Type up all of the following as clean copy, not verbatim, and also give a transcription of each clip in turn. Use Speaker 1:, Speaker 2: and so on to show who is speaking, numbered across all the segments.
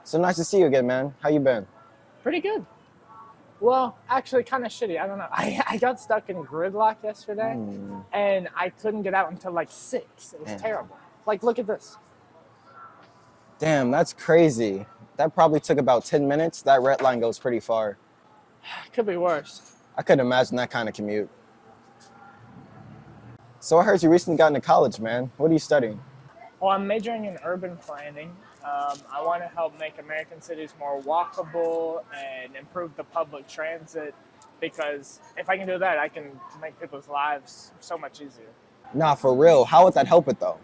Speaker 1: So nice to see you again, man. How you been?
Speaker 2: Pretty good. Well, actually, kind of shitty. I don't know. I got stuck in gridlock yesterday, and I couldn't get out until like 6. It was terrible. Like, look at this.
Speaker 1: Damn, that's crazy. That probably took about 10 minutes. That red line goes pretty far.
Speaker 2: Could be worse.
Speaker 1: I couldn't imagine that kind of commute. So I heard you recently got into college, man. What are you studying?
Speaker 2: Well, I'm majoring in urban planning. I want to help make American cities more walkable and improve the public transit because if I can do that, I can make people's lives so much easier.
Speaker 1: Nah, for real. How would that help it, though?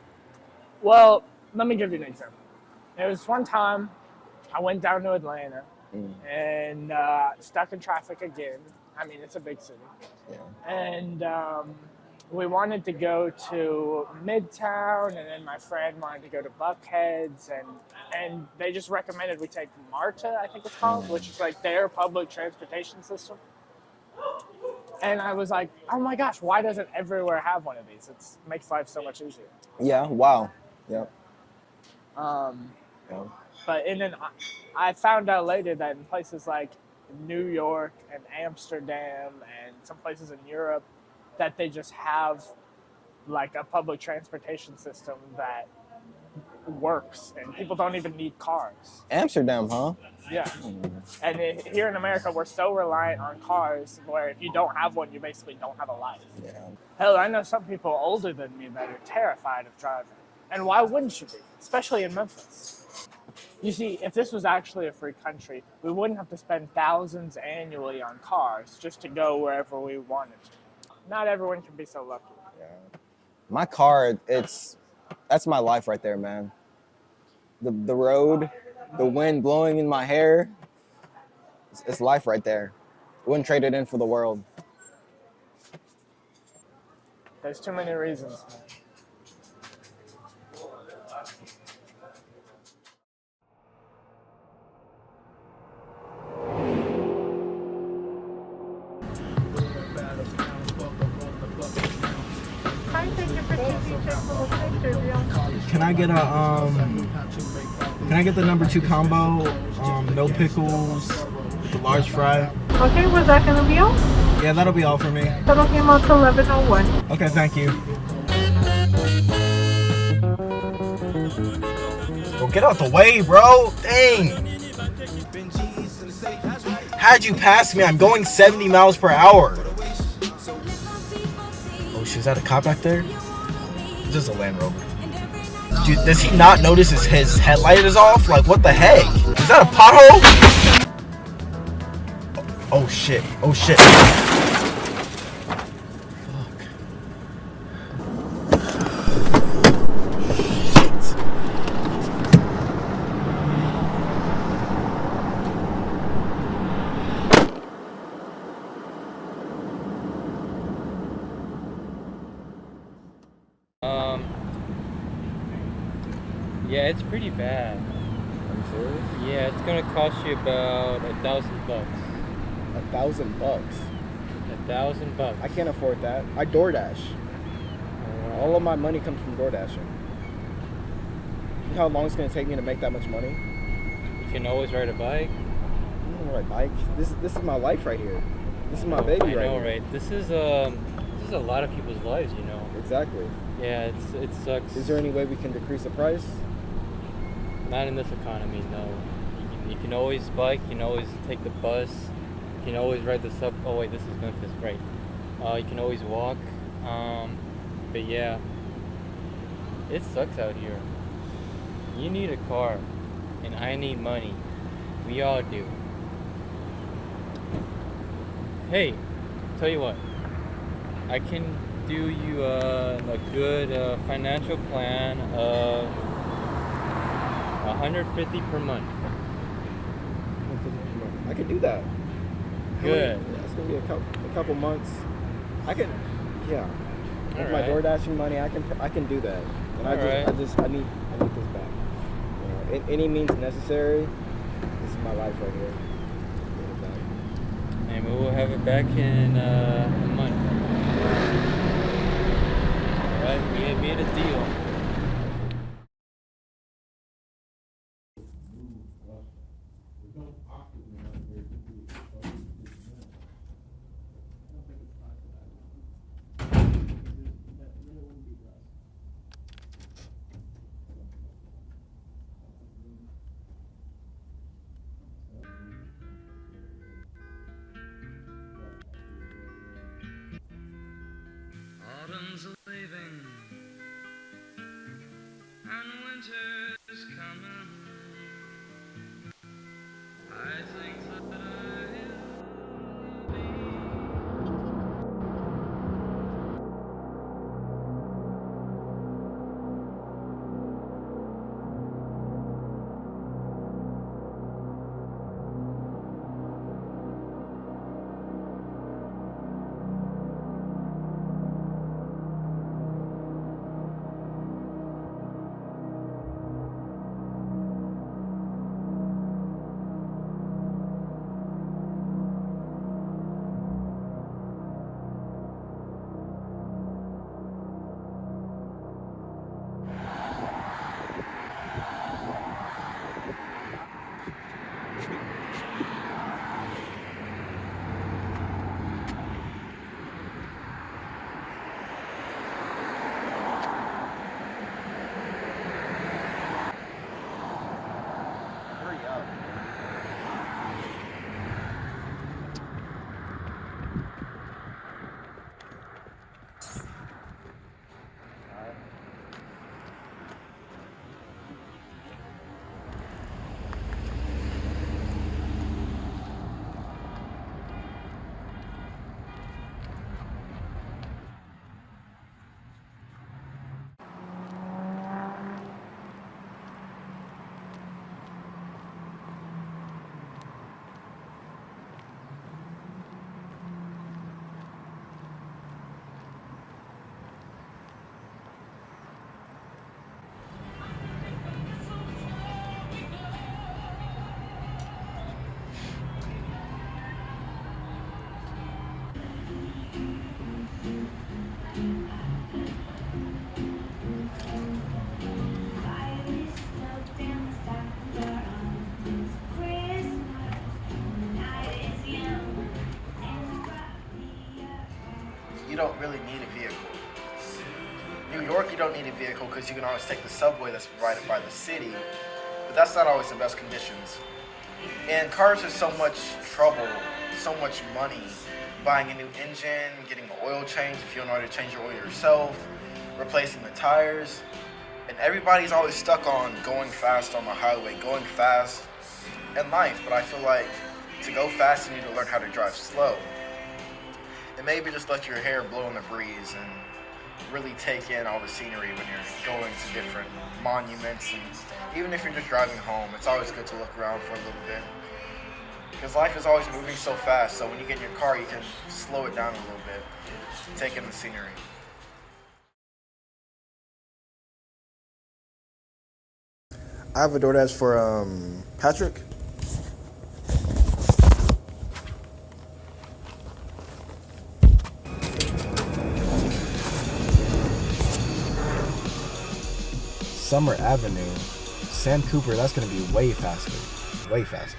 Speaker 2: Well, let me give you an example. There was one time I went down to Atlanta and stuck in traffic again. I mean, it's a big city.
Speaker 1: Yeah.
Speaker 2: And we wanted to go to Midtown, and then my friend wanted to go to Buckheads, and they just recommended we take MARTA, I think it's called, which is like their public transportation system. And I was like, oh my gosh, why doesn't everywhere have one of these? It makes life so much easier.
Speaker 1: Yeah, wow. Yep.
Speaker 2: But and then I found out later that in places like New York and Amsterdam and some places in Europe, that they just have like a public transportation system that works and people don't even need cars.
Speaker 1: Amsterdam, huh?
Speaker 2: Yeah. And here in America, we're so reliant on cars where if you don't have one, you basically don't have a life.
Speaker 1: Yeah.
Speaker 2: Hell, I know some people older than me that are terrified of driving. And why wouldn't you be? Especially in Memphis. You see, if this was actually a free country, we wouldn't have to spend thousands annually on cars just to go wherever we wanted to. Not everyone can be so lucky.
Speaker 1: Yeah. My car, that's my life right there, man. The road, the wind blowing in my hair, it's life right there. Wouldn't trade it in for the world.
Speaker 2: There's too many reasons, man.
Speaker 3: Can I get the number 2 combo? No pickles, the large fry.
Speaker 4: Okay, was that gonna be all?
Speaker 3: Yeah, that'll be all for me.
Speaker 4: Total came out to 1101.
Speaker 3: Okay, thank you. Well, get out the way, bro. Dang. How'd you pass me? I'm going 70 miles per hour. Oh, shit, is that a cop back there? It's just a Land Rover. Dude, does he not notice his headlight is off? Like, what the heck? Is that a pothole? Oh, shit. Oh, shit.
Speaker 5: Yeah, it's pretty bad.
Speaker 1: Are you serious?
Speaker 5: Yeah, it's gonna cost you about $1,000.
Speaker 1: $1,000 bucks.
Speaker 5: $1,000.
Speaker 1: I can't afford that. I DoorDash. All of my money comes from DoorDashing. You know how long it's gonna take me to make that much money?
Speaker 5: You can always ride a bike.
Speaker 1: I don't ride bike. This is my life right here. This is my baby right
Speaker 5: I know,
Speaker 1: here.
Speaker 5: right? This is a lot of people's lives, you know.
Speaker 1: Exactly.
Speaker 5: Yeah, it sucks.
Speaker 1: Is there any way we can decrease the price?
Speaker 5: Not in this economy, no. You can always bike, you can always take the bus, you can always ride the sub. Oh wait, this is Memphis, right? You can always walk. But yeah, it sucks out here. You need a car, and I need money. We all do. Hey, tell you what, I can do you a good financial plan of $150 per month.
Speaker 1: I could do that.
Speaker 5: Good.
Speaker 1: It's gonna be a couple months. I can, yeah. With my
Speaker 5: right.
Speaker 1: DoorDashing money, I can do that. And I need this back. You know, any means necessary. This is my life right here.
Speaker 5: And we will have it back in a month. Alright, we made a deal.
Speaker 1: Hurry up.
Speaker 3: You don't really need a vehicle. New York, you don't need a vehicle because you can always take the subway that's provided by the city, but that's not always the best conditions. And cars are so much trouble, so much money, buying a new engine, getting an oil change if you don't know how to change your oil yourself, replacing the tires, and everybody's always stuck on going fast on the highway, going fast in life, but I feel like to go fast you need to learn how to drive slow. And maybe just let your hair blow in the breeze and really take in all the scenery when you're going to different monuments. And even if you're just driving home, it's always good to look around for a little bit. Because life is always moving so fast, so when you get in your car, you can slow it down a little bit, take in the scenery. I have a DoorDash for Patrick. Summer Avenue, Sam Cooper, that's going to be way faster. Way faster.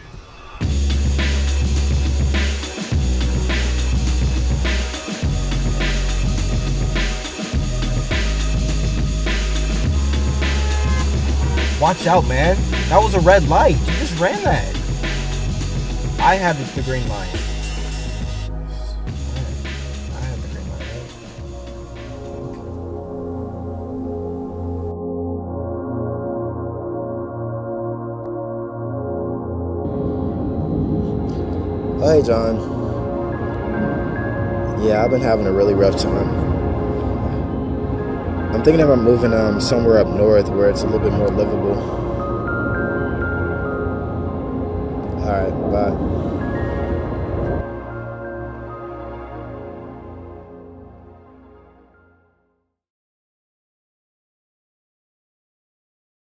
Speaker 3: Watch out, man. That was a red light. You just ran that. I had the green light. I had the green light. Oh, hey, John. Yeah, I've been having a really rough time. I'm thinking about moving somewhere up north where it's a little bit more livable. Alright, bye.